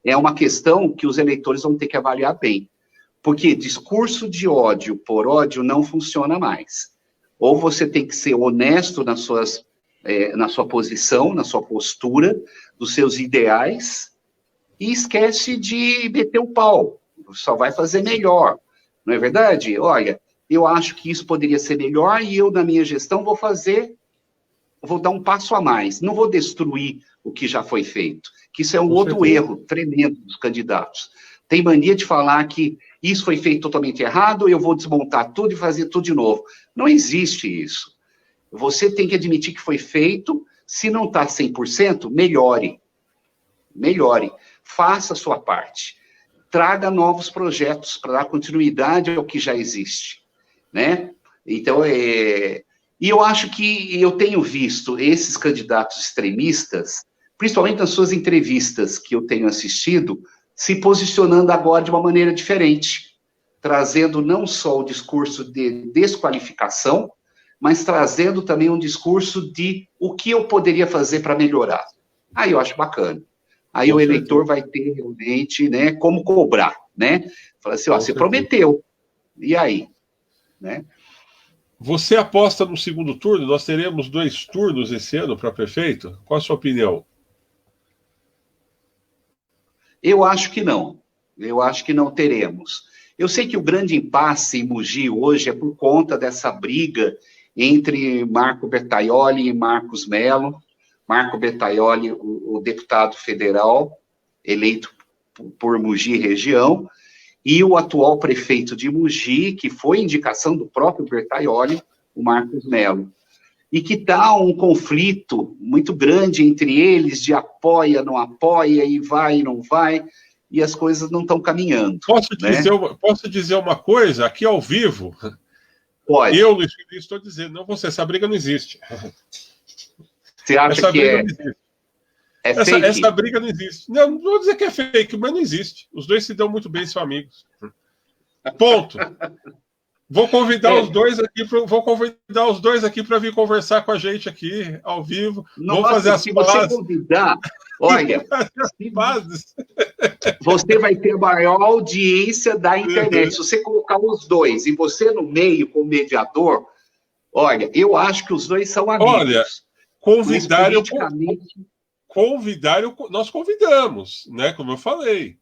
É uma questão que os eleitores vão ter que avaliar bem. Porque discurso de ódio por ódio não funciona mais. Ou você tem que ser honesto na sua posição, na sua postura, dos seus ideais, e esquece de meter o pau. Só vai fazer melhor. Não é verdade? Olha, eu acho que isso poderia ser melhor e eu, na minha gestão, vou dar um passo a mais. Não vou destruir o que já foi feito. Que isso é um outro erro tremendo dos candidatos. Tem mania de falar que isso foi feito totalmente errado, eu vou desmontar tudo e fazer tudo de novo. Não existe isso. Você tem que admitir que foi feito, se não está 100%, melhore. Melhore. Faça a sua parte. Traga novos projetos para dar continuidade ao que já existe, né? Então, e eu acho que eu tenho visto esses candidatos extremistas, principalmente nas suas entrevistas que eu tenho assistido, se posicionando agora de uma maneira diferente, trazendo não só o discurso de desqualificação, mas trazendo também um discurso de o que eu poderia fazer para melhorar. Aí eu acho bacana. Aí o eleitor vai ter realmente, né, como cobrar, né? Fala assim, ó, você prometeu, e aí? Né? Você aposta no segundo turno? Nós teremos 2 turnos esse ano para prefeito? Qual a sua opinião? Eu acho que não. Eu acho que não teremos. Eu sei que o grande impasse em Mogi hoje é por conta dessa briga entre Marco Bertaioli e Marcos Mello. Marco Bertaioli, o deputado federal eleito por Mogi região, e o atual prefeito de Mogi, que foi indicação do próprio Bertaioli, o Marcos Mello. E que está um conflito muito grande entre eles, de apoia, não apoia, e vai, não vai, e as coisas não estão caminhando. Posso dizer uma coisa, aqui ao vivo? Pode. Eu, Luiz Felipe, estou dizendo, não você, essa briga não existe. Você acha que fake? Essa briga não existe. Não vou dizer que é fake, mas não existe. Os dois se dão muito bem, são amigos. Ponto. Vou convidar os dois aqui para vir conversar com a gente aqui ao vivo. Nossa, vamos fazer as pazes. Você convidar, olha, você vai ter a maior audiência da internet. Se você colocar os dois e você no meio como mediador, olha, eu acho que os dois são amigos. Olha, nós convidamos, né? Como eu falei.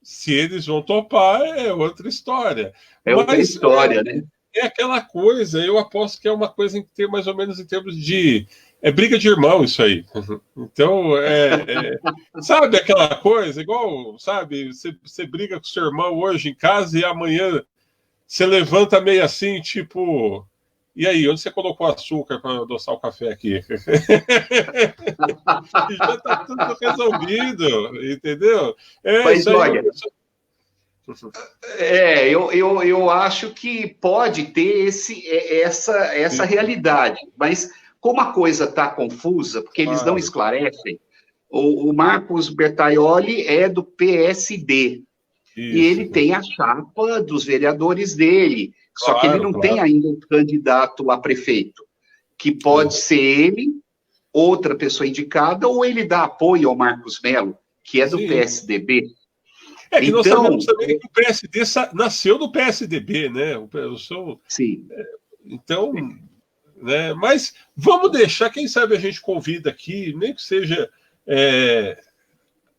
Se eles vão topar, é outra história. É outra história, né? É aquela coisa, eu aposto que é uma coisa em ter mais ou menos em termos de É briga de irmão isso aí. Então, sabe aquela coisa, igual, sabe, você briga com seu irmão hoje em casa e amanhã você levanta meio assim, tipo, e aí, onde você colocou açúcar para adoçar o café aqui? E já está tudo resolvido, entendeu? Mas Isso aí. olha, eu acho que pode ter essa realidade, mas como a coisa está confusa, porque eles não Claro. esclarecem, o Marcos Bertaioli é do PSD, e Isso. ele tem a chapa dos vereadores dele, só que ele Claro, não tem claro. ainda um candidato a prefeito, que pode ser ele, outra pessoa indicada, ou ele dá apoio ao Marcos Melo, que é do Sim. PSDB. É que nós Então, sabemos também que o PSD nasceu do PSDB, né? sim, Então, né? Mas vamos deixar, quem sabe a gente convida aqui, nem que seja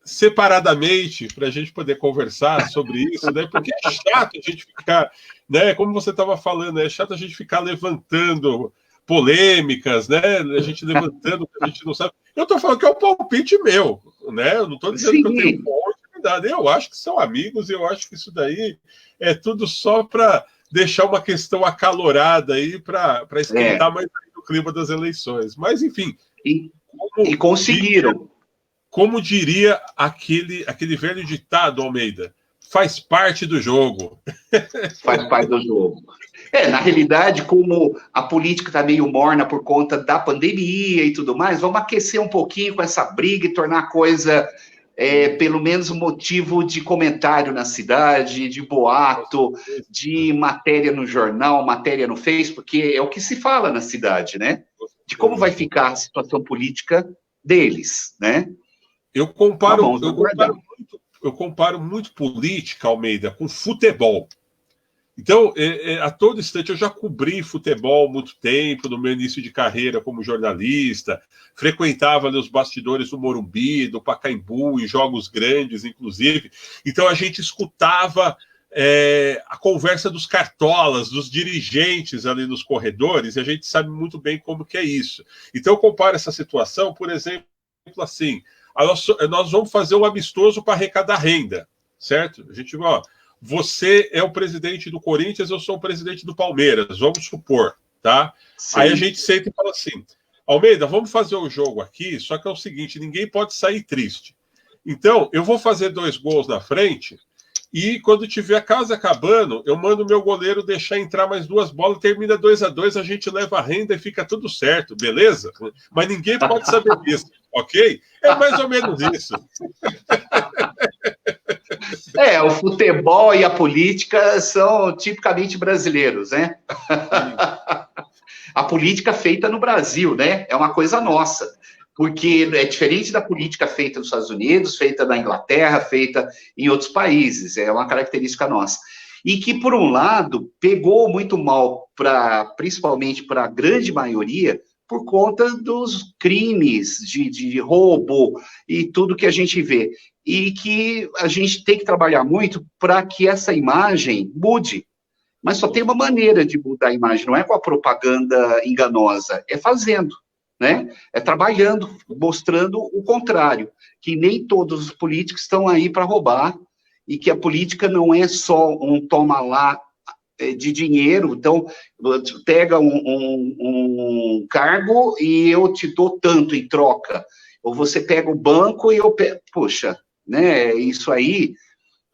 separadamente, para a gente poder conversar sobre isso, né? Porque é chato a gente ficar, né? Como você estava falando, é chato a gente ficar levantando polêmicas, né? A gente levantando o que a gente não sabe. Eu estou falando que é um palpite meu, né? Eu não estou dizendo que eu tenho sim, boa intimidade. Eu acho que são amigos, eu acho que isso daí é tudo só para deixar uma questão acalorada aí para é, esquentar mais o clima das eleições. Mas, enfim, e, como e conseguiram. como diria aquele velho ditado, Almeida, faz parte do jogo. Faz parte do jogo. Na realidade, como a política está meio morna por conta da pandemia e tudo mais, vamos aquecer um pouquinho com essa briga e tornar a coisa, pelo menos, um motivo de comentário na cidade, de boato, de matéria no jornal, matéria no Facebook, porque é o que se fala na cidade, né? De como vai ficar a situação política deles, né? Eu Mas comparo, vamos eu aguardar. comparo muito, eu comparo muito política, Almeida, com futebol. Então, a todo instante, eu já cobri futebol há muito tempo, no meu início de carreira como jornalista, frequentava ali, os bastidores do Morumbi, do Pacaembu, em jogos grandes, inclusive. Então, a gente escutava a conversa dos cartolas, dos dirigentes ali nos corredores, e a gente sabe muito bem como que é isso. Então, eu comparo essa situação, por exemplo, assim, nós vamos fazer um amistoso para arrecadar renda, certo? A gente vai, você é o presidente do Corinthians, eu sou o presidente do Palmeiras, vamos supor, tá? Aí a Sim. gente senta e fala assim, Almeida, vamos fazer o jogo aqui, só que é o seguinte, ninguém pode sair triste. Então, eu vou fazer 2 gols na frente e quando tiver a casa acabando, eu mando o meu goleiro deixar entrar mais 2 bolas, termina 2-2, a gente leva a renda e fica tudo certo, beleza? Mas ninguém pode saber disso, ok? É mais ou menos isso. O futebol e a política são tipicamente brasileiros, né? Sim. A política feita no Brasil, né? É uma coisa nossa. Porque é diferente da política feita nos Estados Unidos, feita na Inglaterra, feita em outros países. É uma característica nossa. E que, por um lado, pegou muito mal, principalmente para a grande maioria, por conta dos crimes de roubo e tudo que a gente vê. E que a gente tem que trabalhar muito para que essa imagem mude. Mas só tem uma maneira de mudar a imagem, não é com a propaganda enganosa, é fazendo, né? É trabalhando, mostrando o contrário, que nem todos os políticos estão aí para roubar e que a política não é só um toma lá de dinheiro, então pega um cargo e eu te dou tanto em troca, ou você pega o banco e eu pego, poxa, né? Isso aí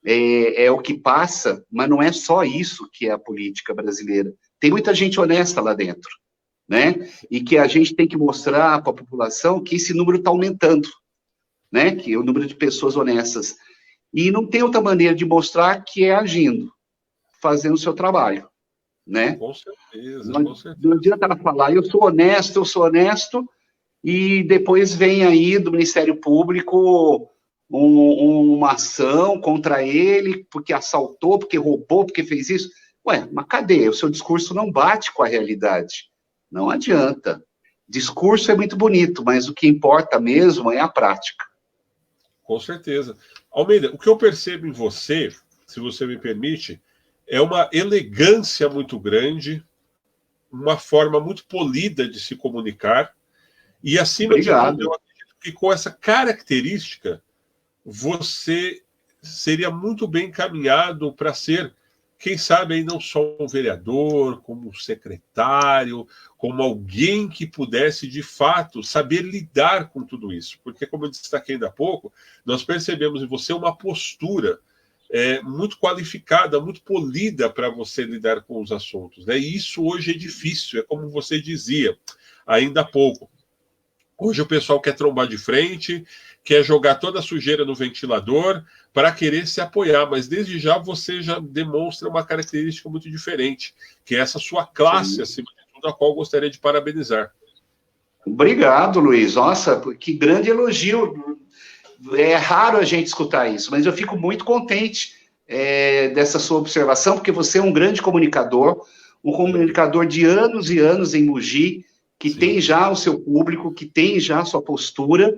é o que passa, mas não é só isso que é a política brasileira. Tem muita gente honesta lá dentro, né? E que a gente tem que mostrar para a população que esse número está aumentando, né? Que é o número de pessoas honestas. E não tem outra maneira de mostrar que é agindo, fazendo o seu trabalho, né? Com certeza, Não, com não certeza. adianta ela falar, eu sou honesto, e depois vem aí do Ministério Público uma ação contra ele, porque assaltou, porque roubou, porque fez isso. Ué, mas cadê? O seu discurso não bate com a realidade. Não adianta. Discurso é muito bonito, mas o que importa mesmo é a prática. Com certeza. Almeida, o que eu percebo em você, se você me permite, é uma elegância muito grande, uma forma muito polida de se comunicar E, acima de tudo, eu acredito que com essa característica, você seria muito bem encaminhado para ser, quem sabe, aí não só um vereador, como um secretário, como alguém que pudesse, de fato, saber lidar com tudo isso. Porque, como eu destaquei ainda há pouco, nós percebemos em você uma postura muito qualificada, muito polida para você lidar com os assuntos, né? E isso hoje é difícil, é como você dizia ainda há pouco. Hoje o pessoal quer trombar de frente, quer jogar toda a sujeira no ventilador para querer se apoiar, mas desde já você já demonstra uma característica muito diferente, que é essa sua classe, sim, acima de tudo, a qual eu gostaria de parabenizar. Obrigado, Luiz. Nossa, que grande elogio. É raro a gente escutar isso, mas eu fico muito contente dessa sua observação, porque você é um grande comunicador, um comunicador de anos e anos em Mogi, que sim, tem já o seu público, que tem já a sua postura,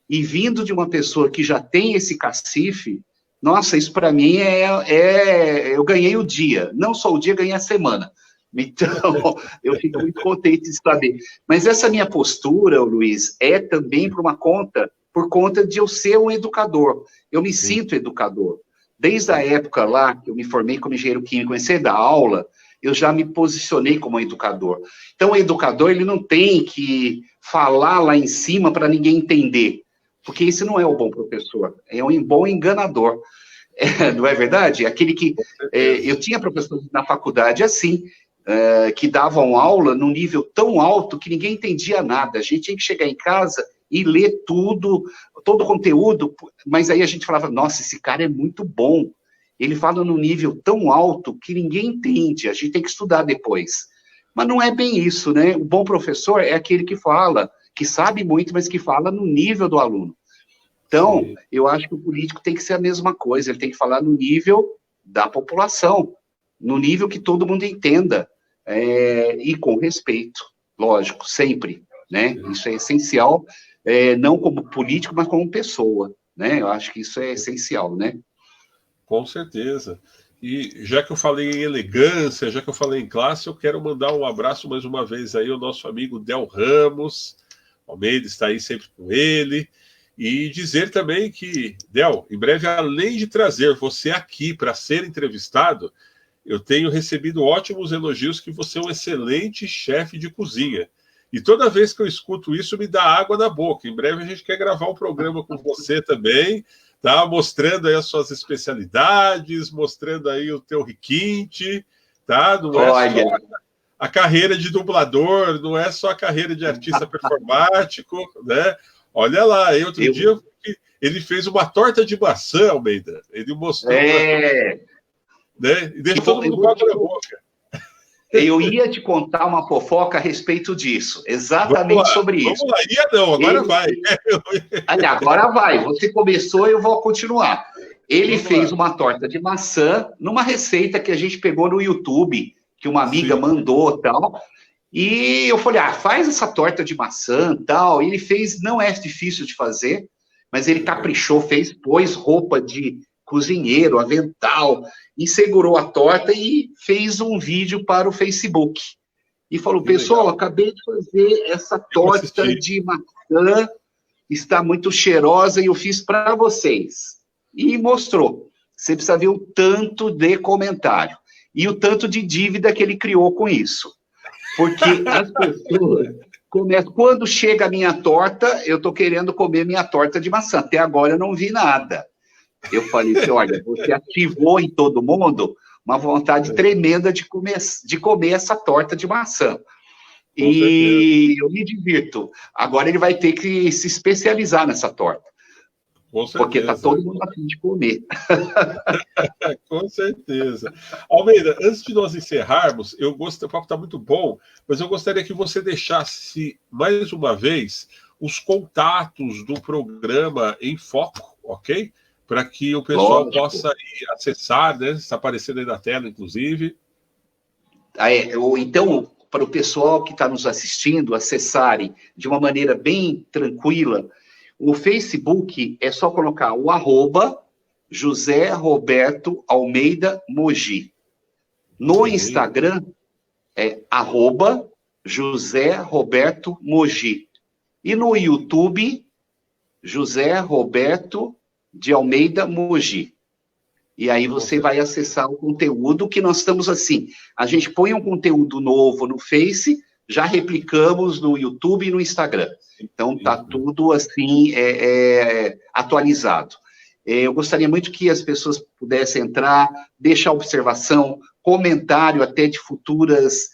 e vindo de uma pessoa que já tem esse cacife, nossa, isso para mim eu ganhei o dia, não só o dia, ganhei a semana. Então, eu fico muito contente de saber. Mas essa minha postura, Luiz, é também por conta de eu ser um educador. Eu me sinto educador. Desde a época lá, que eu me formei como engenheiro químico, comecei a dar aula, eu já me posicionei como educador. Então, o educador, ele não tem que falar lá em cima para ninguém entender, porque esse não é o bom professor, é um bom enganador. Não é verdade? Aquele que... eu tinha professores na faculdade assim, que davam aula num nível tão alto que ninguém entendia nada. A gente tinha que chegar em casa e ler tudo, todo o conteúdo, mas aí a gente falava, nossa, esse cara é muito bom, ele fala num nível tão alto que ninguém entende, a gente tem que estudar depois. Mas não é bem isso, né? O bom professor é aquele que fala, que sabe muito, mas que fala no nível do aluno. Então, sim, eu acho que o político tem que ser a mesma coisa, ele tem que falar no nível da população, no nível que todo mundo entenda, e com respeito, lógico, sempre, né? Isso é essencial, não como político, mas como pessoa, né? Eu acho que isso é essencial, né? Com certeza. E já que eu falei em elegância, já que eu falei em classe, eu quero mandar um abraço mais uma vez aí ao nosso amigo Del Ramos. Almeida está aí sempre com ele. E dizer também que, Del, em breve, além de trazer você aqui para ser entrevistado, eu tenho recebido ótimos elogios que você é um excelente chefe de cozinha. E toda vez que eu escuto isso, me dá água na boca. Em breve a gente quer gravar um programa com você também, tá? Mostrando aí as suas especialidades, mostrando aí o teu requinte, tá? Não é só a carreira de dublador, não é só a carreira de artista performático, né? Olha lá, aí outro dia ele fez uma torta de maçã, Almeida. Ele mostrou né? E deixa todo mundo com água na boca. Eu ia te contar uma fofoca a respeito disso, exatamente sobre isso. Vamos lá, ia não, agora vai. Agora vai, você começou e eu vou continuar. Ele fez uma torta de maçã numa receita que a gente pegou no YouTube, que uma amiga mandou e tal, e eu falei, faz essa torta de maçã e tal, e ele fez, não é difícil de fazer, mas ele caprichou, pôs roupa de cozinheiro, avental, e segurou a torta e fez um vídeo para o Facebook. E falou, pessoal, acabei de fazer essa torta de maçã, está muito cheirosa e eu fiz para vocês. E mostrou. Você precisa ver o tanto de comentário e o tanto de dívida que ele criou com isso. Porque as pessoas começam... Quando chega a minha torta, eu estou querendo comer minha torta de maçã. Até agora eu não vi nada. Eu falei assim, olha, você ativou em todo mundo uma vontade tremenda de comer essa torta de maçã. E eu me divirto. Agora ele vai ter que se especializar nessa torta. Porque está todo mundo a fim de comer. Com certeza. Almeida, antes de nós encerrarmos, o papo está muito bom, mas eu gostaria que você deixasse, mais uma vez, os contatos do programa em foco, ok? Para que o pessoal possa acessar, né? Está aparecendo aí na tela, inclusive. Então, para o pessoal que está nos assistindo, acessarem de uma maneira bem tranquila, o Facebook é só colocar o @ José Roberto Almeida Mogi. No Instagram é @ José Roberto Mogi. E no YouTube, José Roberto de Almeida Mogi. E aí você vai acessar o conteúdo que nós estamos assim. A gente põe um conteúdo novo no Face, já replicamos no YouTube e no Instagram. Então tá tudo assim atualizado. Eu gostaria muito que as pessoas pudessem entrar, deixar observação, comentário até de futuras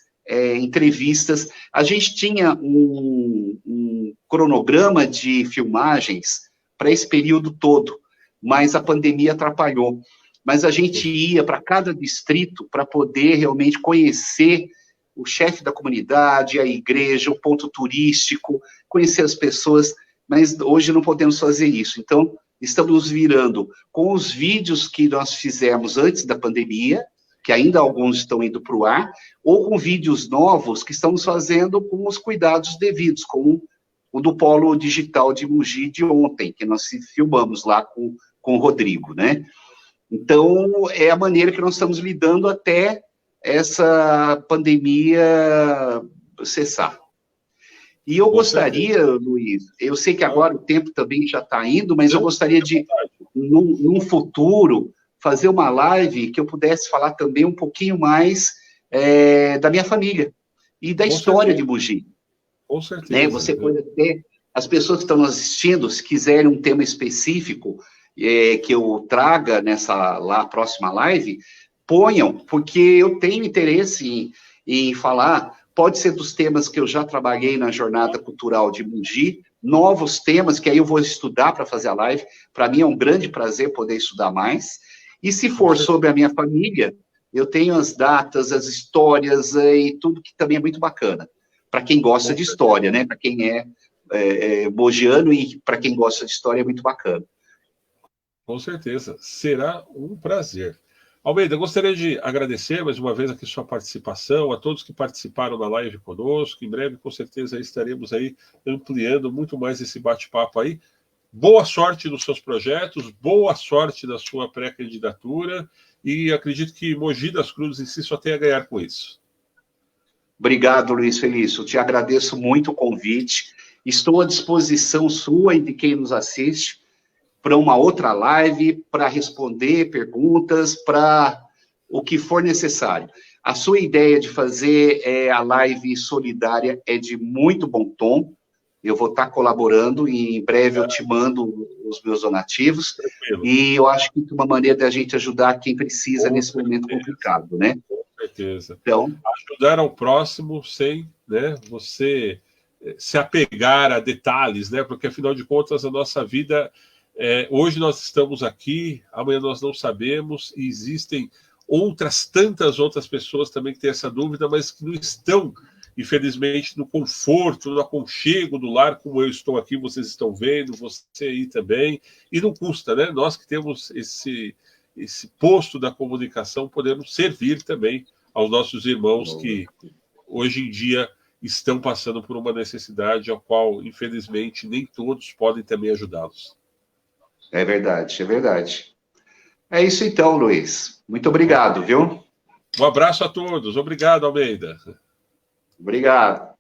entrevistas. A gente tinha um cronograma de filmagens para esse período todo, mas a pandemia atrapalhou. Mas a gente ia para cada distrito para poder realmente conhecer o chefe da comunidade, a igreja, o ponto turístico, conhecer as pessoas, mas hoje não podemos fazer isso. Então, estamos nos virando com os vídeos que nós fizemos antes da pandemia, que ainda alguns estão indo para o ar, ou com vídeos novos que estamos fazendo com os cuidados devidos, como o do Polo Digital de Mogi de ontem, que nós filmamos lá com o Rodrigo, né? Então, é a maneira que nós estamos lidando até essa pandemia cessar. E eu gostaria, Luiz, eu sei que agora o tempo também já está indo, mas eu gostaria de, num futuro, fazer uma live que eu pudesse falar também um pouquinho mais da minha família e da história de Mogi. Com certeza. Né? Você pode ter, as pessoas que estão nos assistindo, se quiserem um tema específico que eu traga nessa próxima live, ponham, porque eu tenho interesse em falar, pode ser dos temas que eu já trabalhei na Jornada Cultural de Mogi, novos temas que aí eu vou estudar para fazer a live, para mim é um grande prazer poder estudar mais, e se for sobre a minha família, eu tenho as datas, as histórias e tudo que também é muito bacana, para quem gosta de história, né, para quem é mogiano e para quem gosta de história é muito bacana. Com certeza, será um prazer. Almeida, gostaria de agradecer mais uma vez aqui sua participação, a todos que participaram da live conosco. Em breve, com certeza, estaremos aí ampliando muito mais esse bate-papo aí. Boa sorte nos seus projetos, boa sorte na sua pré-candidatura e acredito que Mogi das Cruzes em si só tem a ganhar com isso. Obrigado, Luiz Felício. Te agradeço muito o convite. Estou à disposição sua e de quem nos assiste para uma outra live, para responder perguntas, para o que for necessário. A sua ideia de fazer a live solidária é de muito bom tom. Eu vou estar colaborando e em breve eu te mando os meus donativos. Tranquilo. E eu acho que é uma maneira da gente ajudar quem precisa nesse momento complicado, né? Com certeza. Então, ajudar ao próximo sem, né, você se apegar a detalhes, né? Porque afinal de contas a nossa vida hoje nós estamos aqui, amanhã nós não sabemos, e existem tantas outras pessoas também que têm essa dúvida, mas que não estão, infelizmente, no conforto, no aconchego do lar, como eu estou aqui, vocês estão vendo, você aí também, e não custa, né? Nós que temos esse posto da comunicação, podemos servir também aos nossos irmãos que hoje em dia estão passando por uma necessidade a qual, infelizmente, nem todos podem também ajudá-los. É verdade, é verdade. É isso então, Luiz. Muito obrigado, viu? Um abraço a todos. Obrigado, Almeida. Obrigado.